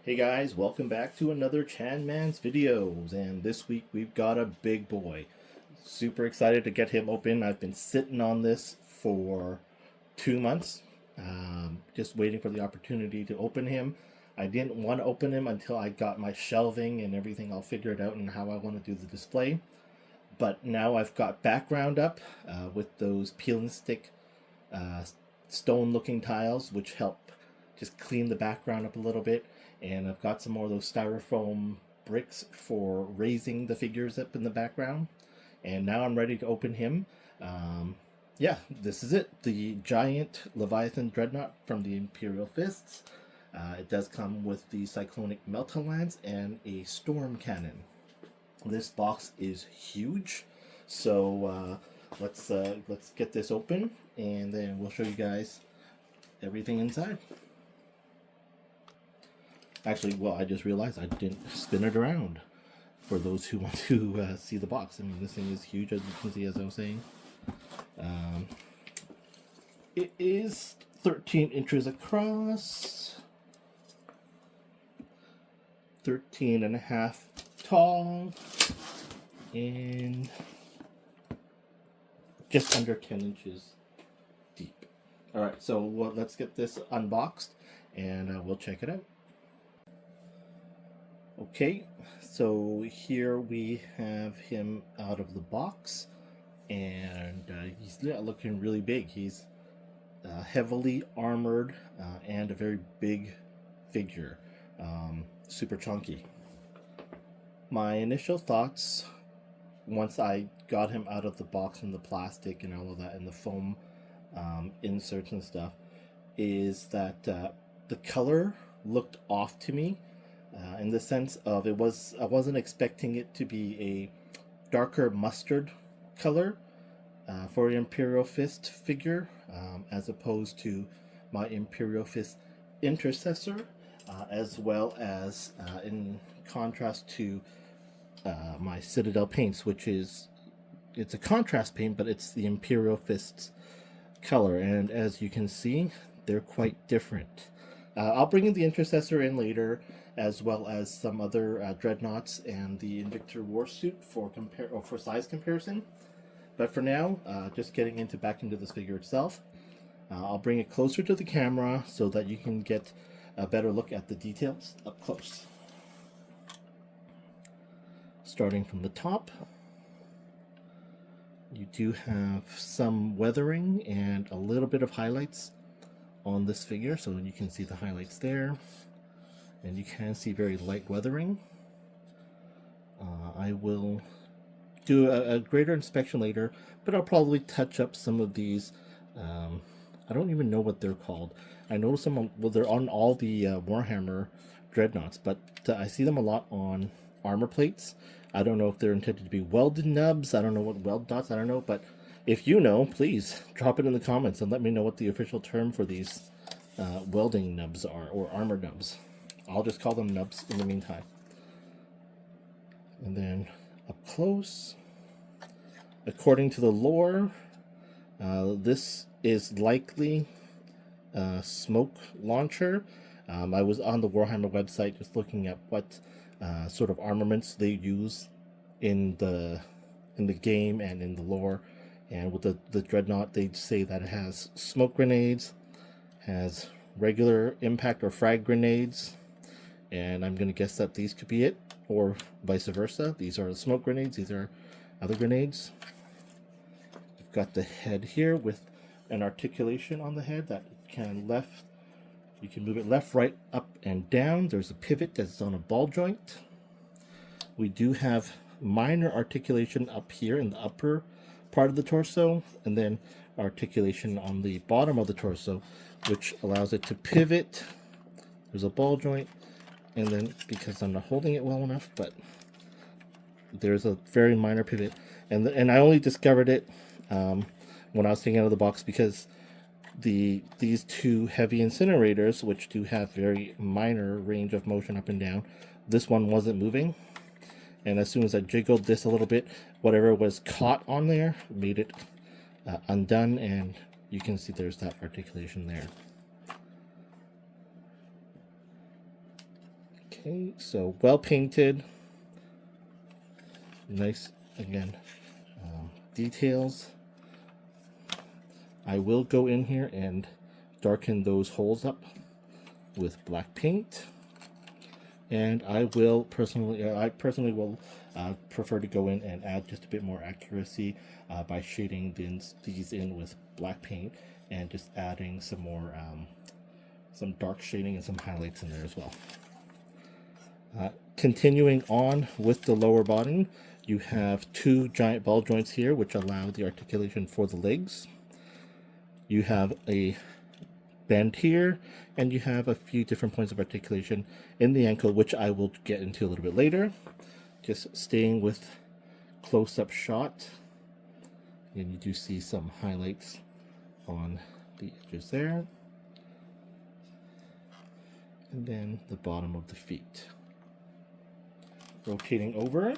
Hey guys, welcome back to another Chan Man's videos, and this week we've got a big boy. Super excited to get him open. I've been sitting on this for 2 months, just waiting for the opportunity to open him. I didn't want to open him until I got my shelving and everything all figured out and how I want to do the display. But now I've got background up with those peel and stick stone looking tiles, which help just clean the background up a little bit. And I've got some more of those styrofoam bricks for raising the figures up in the background. And now I'm ready to open him. Yeah, this is it. The giant Leviathan Dreadnought from the Imperial Fists. It does come with the Cyclonic Melta Lance and a Storm Cannon. This box is huge, so let's get this open, and then we'll show you guys everything inside. Actually, well, I just realized I didn't spin it around for those who want to see the box. I mean, this thing is huge, as you can see, as I was saying. It is 13 inches across, 13 and a half tall, and just under 10 inches deep. Alright, so let's get this unboxed, and we'll check it out. Okay, so here we have him out of the box, and he's looking really big. He's heavily armored and a very big figure, super chunky. My initial thoughts, once I got him out of the box and the plastic and all of that and the foam inserts and stuff, is that the color looked off to me. In the sense of I wasn't expecting it to be a darker mustard color for an Imperial Fist figure, as opposed to my Imperial Fist Intercessor, as well as in contrast to my Citadel paints, which it's a contrast paint, but it's the Imperial Fist's color, and as you can see, they're quite different. I'll bring in the Intercessor in later, as well as some other Dreadnoughts and the Invictor Warsuit for size comparison. But for now, just getting back into this figure itself. I'll bring it closer to the camera so that you can get a better look at the details up close. Starting from the top, you do have some weathering and a little bit of highlights on this figure, so you can see the highlights there, and you can see very light weathering. I will do a greater inspection later, but I'll probably touch up some of these. I don't even know what they're called. I noticed them well, they're on all the Warhammer Dreadnoughts, but I see them a lot on armor plates. I don't know if they're intended to be welded nubs. I don't know what weld dots. I don't know, but if you know, please drop it in the comments and let me know what the official term for these welding nubs are, or armor nubs. I'll just call them nubs in the meantime. And then up close, according to the lore, this is likely a smoke launcher. I was on the Warhammer website just looking at what sort of armaments they use in the game and in the lore. And with the Dreadnought, they say that it has smoke grenades, has regular impact or frag grenades, and I'm going to guess that these could be it, or vice versa. These are the smoke grenades, these are other grenades. We've got the head here with an articulation on the head that you can move it left, right, up, and down. There's a pivot that's on a ball joint. We do have minor articulation up here in the upper part of the torso, and then articulation on the bottom of the torso, which allows it to pivot. There's a ball joint, and then, because I'm not holding it well enough, but there's a very minor pivot, and I only discovered it when I was taking it out of the box, because these two heavy incinerators, which do have very minor range of motion up and down, this one wasn't moving. And as soon as I jiggled this a little bit, whatever was caught on there made it undone, and you can see there's that articulation there. Okay, so well painted, nice again, details. I will go in here and darken those holes up with black paint, and I personally will prefer to go in and add just a bit more accuracy by shading these in with black paint and just adding some more some dark shading and some highlights in there as well. Continuing on with the lower body, you have two giant ball joints here which allow the articulation for the legs. You have a bend here, and you have a few different points of articulation in the ankle, which I will get into a little bit later. Just staying with close-up shot, and you do see some highlights on the edges there, and then the bottom of the feet. Rotating over,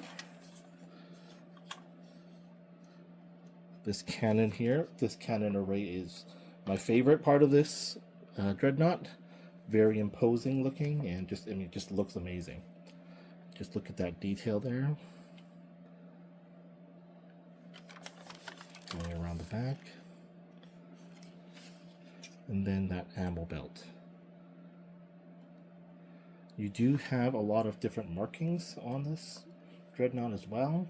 this cannon here, this cannon array is my favorite part of this Dreadnought. Very imposing looking, and just, I mean, it just looks amazing. Just look at that detail there. Going around the back. And then that ammo belt. You do have a lot of different markings on this Dreadnought as well.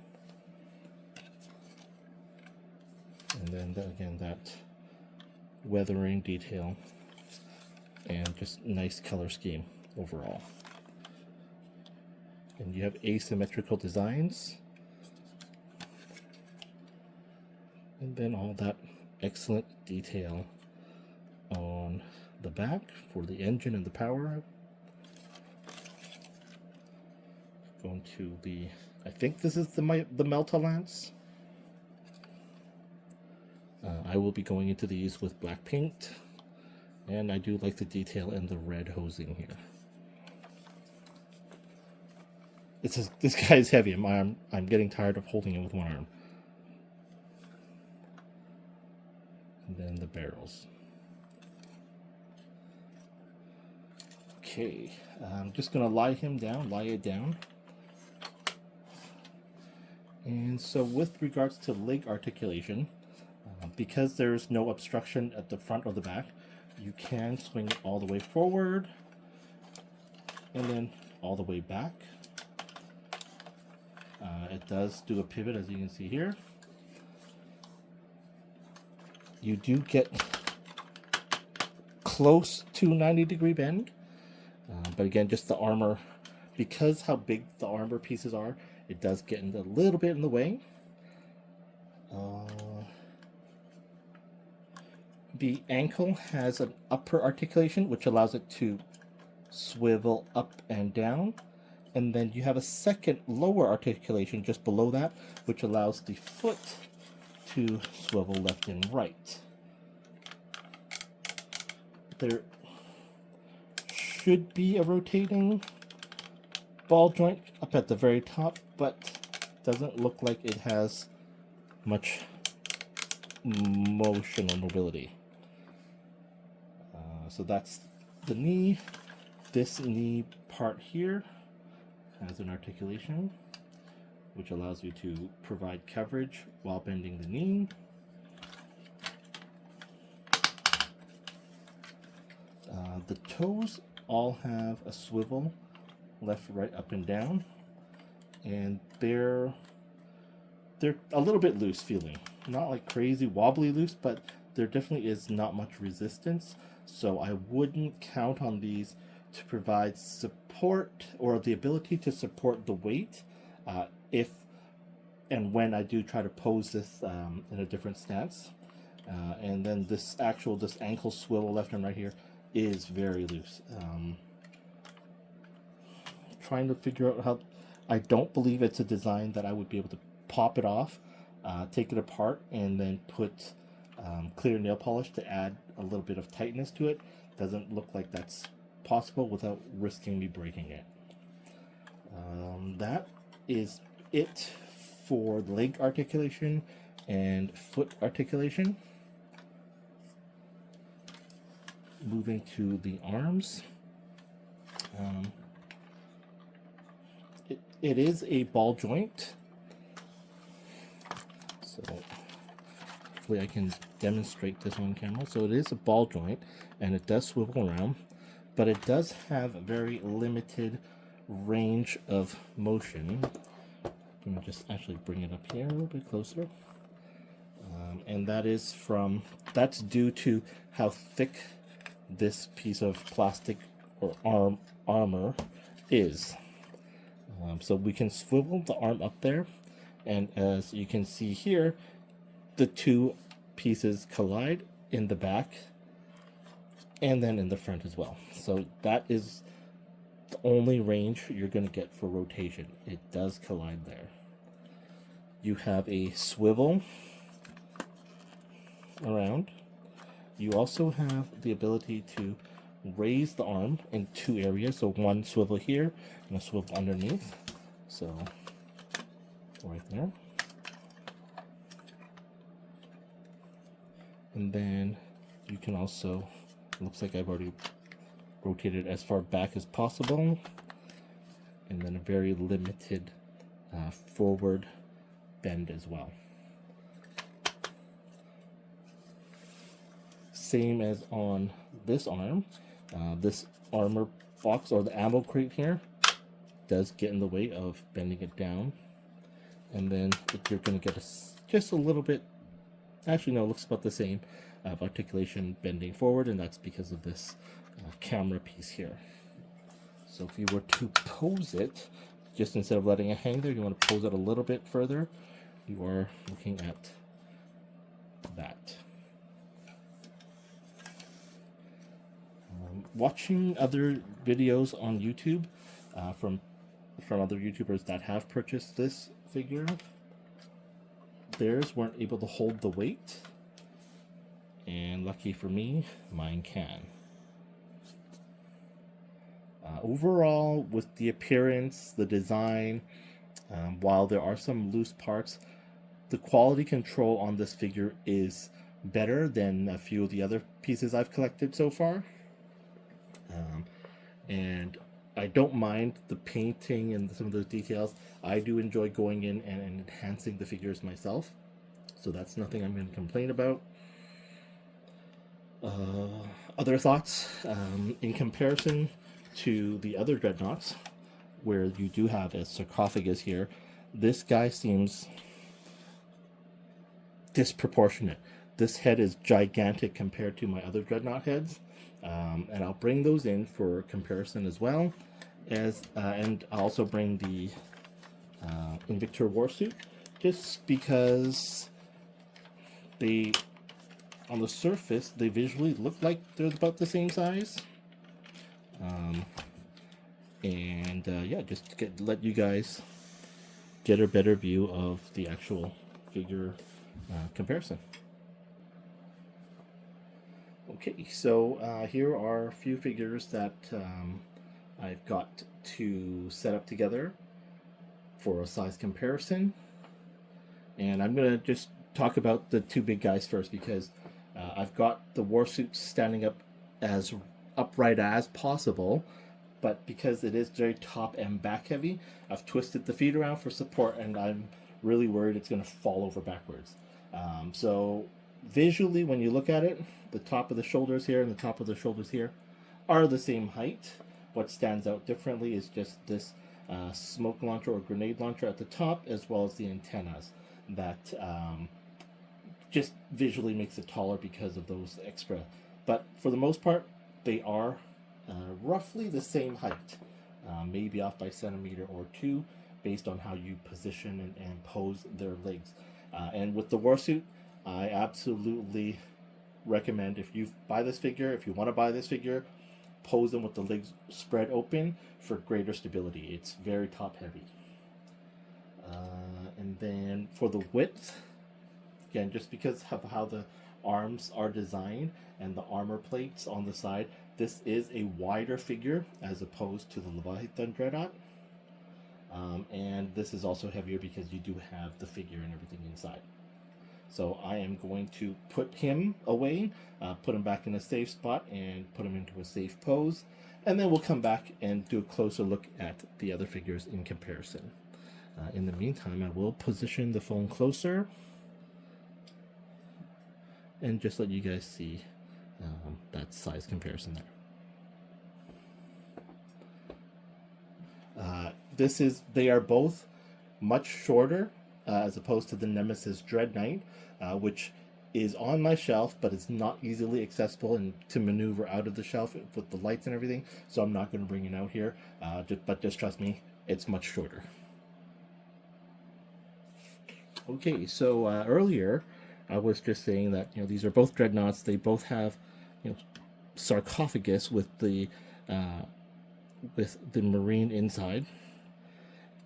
And then again, that weathering detail and just nice color scheme overall. And you have asymmetrical designs, and then all that excellent detail on the back for the engine and the power. Going to the, I think this is the Melta Lance. I will be going into these with black paint, and I do like the detail in the red hosing here. It's just, this guy's heavy. I'm getting tired of holding it with one arm. And then the barrels. Okay, I'm just gonna lie it down. And so with regards to leg articulation, because there's no obstruction at the front or the back, you can swing it all the way forward and then all the way back. It does do a pivot, as you can see here. You do get close to 90-degree bend, but again, just the armor, because how big the armor pieces are, it does get a little bit in the way. The ankle has an upper articulation, which allows it to swivel up and down. And then you have a second lower articulation just below that, which allows the foot to swivel left and right. There should be a rotating ball joint up at the very top, but doesn't look like it has much motion or mobility. So that's the knee. This knee part here has an articulation, which allows you to provide coverage while bending the knee. The toes all have a swivel, left, right, up, and down, and they're a little bit loose feeling. Not like crazy wobbly loose, but there definitely is not much resistance. So I wouldn't count on these to provide support or the ability to support the weight if and when I do try to pose this in a different stance. And then this ankle swivel left and right here is very loose. Trying to figure out how, I don't believe it's a design that I would be able to pop it off, take it apart, and then put clear nail polish to add a little bit of tightness to it. Doesn't look like that's possible without risking me breaking it. That is it for leg articulation and foot articulation. Moving to the arms. it is a ball joint. So hopefully I can demonstrate this on camera. So it is a ball joint, and it does swivel around, but it does have a very limited range of motion. Let me just actually bring it up here a little bit closer. And that's due to how thick this piece of plastic or armor is. So we can swivel the arm up there, and as you can see here, the two pieces collide in the back and then in the front as well. So that is the only range you're going to get for rotation. It does collide there. You have a swivel around. You also have the ability to raise the arm in two areas. So one swivel here and a swivel underneath. So right there. And then you can also, looks like I've already rotated as far back as possible. And then a very limited forward bend as well. Same as on this arm. This armor box or the ammo crate here does get in the way of bending it down. And then you're going to get just a little bit, actually no, it looks about the same, of articulation bending forward, and that's because of this camera piece here. So if you were to pose it, just instead of letting it hang there, you want to pose it a little bit further, you are looking at that. Watching other videos on YouTube from other YouTubers that have purchased this figure, theirs weren't able to hold the weight, and lucky for me, mine can. Overall, with the appearance, the design, while there are some loose parts, the quality control on this figure is better than a few of the other pieces I've collected so far. And I don't mind the painting and some of those details. I do enjoy going in and enhancing the figures myself, so that's nothing I'm going to complain about. Other thoughts, in comparison to the other Dreadnoughts, where you do have a sarcophagus here, this guy seems disproportionate. This head is gigantic compared to my other Dreadnought heads. And I'll bring those in for comparison as well as, and I'll also bring the Invictor Warsuit, just because they, on the surface, they visually look like they're about the same size. Yeah, just to let you guys get a better view of the actual figure comparison. Okay, so here are a few figures that I've got to set up together for a size comparison. And I'm going to just talk about the two big guys first, because I've got the Warsuit standing up as upright as possible, but because it is very top and back heavy, I've twisted the feet around for support, and I'm really worried it's going to fall over backwards. So visually, when you look at it, the top of the shoulders here and the top of the shoulders here are the same height. What stands out differently is just this smoke launcher or grenade launcher at the top, as well as the antennas that just visually makes it taller because of those extra. But for the most part, they are roughly the same height, maybe off by a centimeter or two, based on how you position and pose their legs. And with the Warsuit, I absolutely recommend, if you buy this figure, if you want to buy this figure, pose them with the legs spread open for greater stability. It's very top heavy. And then for the width, again, just because of how the arms are designed and the armor plates on the side, this is a wider figure as opposed to the Leviathan Dreadnought. And this is also heavier because you do have the figure and everything inside. So I am going to put him away, put him back in a safe spot, and put him into a safe pose. and then we'll come back and do a closer look at the other figures in comparison. In the meantime, I will position the phone closer and just let you guys see that size comparison there. They are both much shorter as opposed to the Nemesis Dreadnought, which is on my shelf, but it's not easily accessible and to maneuver out of the shelf with the lights and everything. So I'm not going to bring it out here, but just trust me, it's much shorter. Okay, so earlier I was just saying that these are both Dreadnoughts. They both have sarcophagus with the marine inside,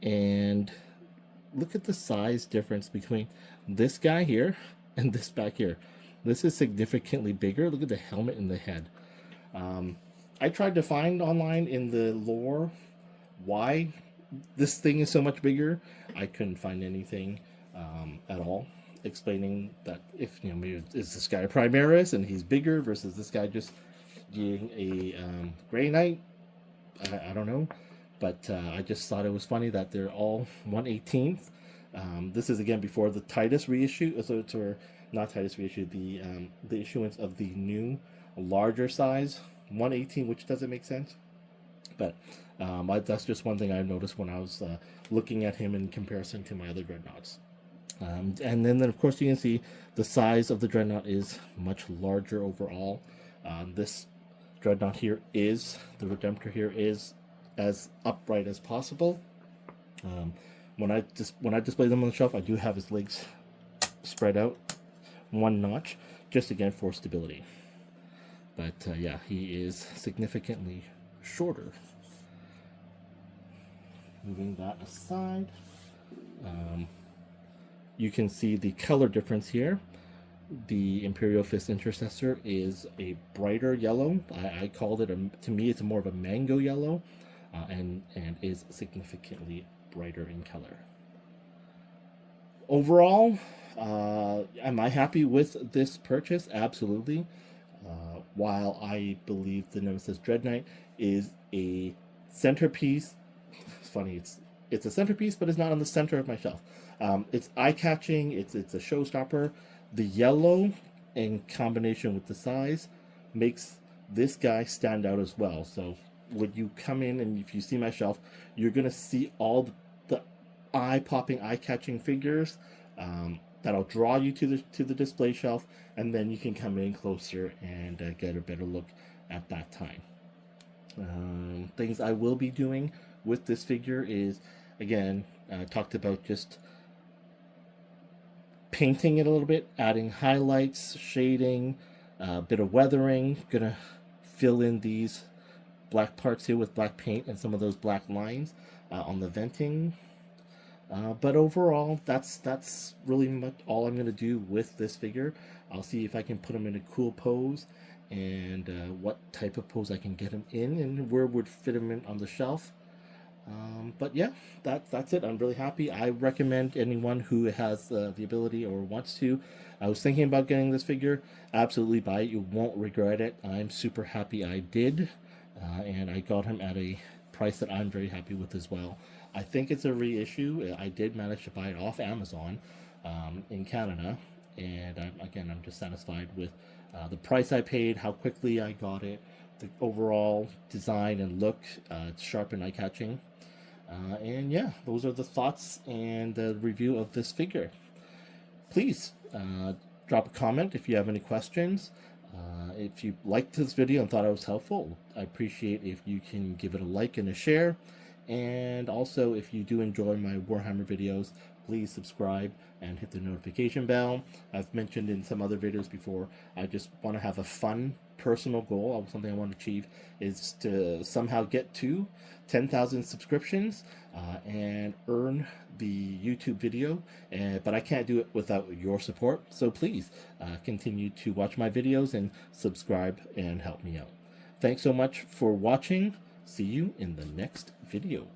and look at the size difference between this guy here and this back here. This is significantly bigger. Look at the helmet and the head. I tried to find online in the lore why this thing is so much bigger. I couldn't find anything at all explaining that, if maybe is this guy Primaris and he's bigger versus this guy just being a Grey Knight. I don't know, but I just thought it was funny that they're all 1/18. This is again before the Titus reissue, or not Titus reissue, the issuance of the new larger size 1/18, which doesn't make sense. But that's just one thing I noticed when I was looking at him in comparison to my other Dreadnoughts. And then of course you can see the size of the Dreadnought is much larger overall. This Dreadnought here is, the Redemptor here is as upright as possible. When I display them on the shelf, I do have his legs spread out one notch, just again for stability. But yeah, he is significantly shorter. Moving that aside, you can see the color difference here. The Imperial Fist Intercessor is a brighter yellow. I called it, to me, it's more of a mango yellow, and is significantly brighter in color. Overall, am I happy with this purchase? Absolutely. While I believe the Nemesis Dreadnought is a centerpiece, it's funny, it's a centerpiece, but it's not on the center of my shelf. It's eye-catching, it's a showstopper. The yellow in combination with the size makes this guy stand out as well. So when you come in and if you see my shelf, you're going to see all the eye-popping, eye-catching figures that'll draw you to the display shelf, and then you can come in closer and get a better look at that time. Things I will be doing with this figure is, again, talked about just painting it a little bit, adding highlights, shading, a bit of weathering. Gonna fill in these black parts here with black paint and some of those black lines on the venting. But overall, that's really much all I'm gonna do with this figure. I'll see if I can put him in a cool pose and what type of pose I can get him in and where would fit him in on the shelf. But yeah, that's it. I'm really happy. I recommend anyone who has the ability or wants to. I was thinking about getting this figure. Absolutely buy it. You won't regret it. I'm super happy I did. And I got him at a price that I'm very happy with as well. I think it's a reissue. I did manage to buy it off Amazon in Canada. And I'm just satisfied with the price I paid, how quickly I got it, the overall design and look. It's sharp and eye-catching. And yeah, those are the thoughts and the review of this figure. Please drop a comment if you have any questions. If you liked this video and thought it was helpful, I appreciate if you can give it a like and a share. And also, if you do enjoy my Warhammer videos, please subscribe and hit the notification bell. I've mentioned in some other videos before, I just want to have a fun personal goal, something I want to achieve, is to somehow get to 10,000 subscriptions and earn the YouTube video, but I can't do it without your support. So please continue to watch my videos and subscribe and help me out. Thanks so much for watching. See you in the next video.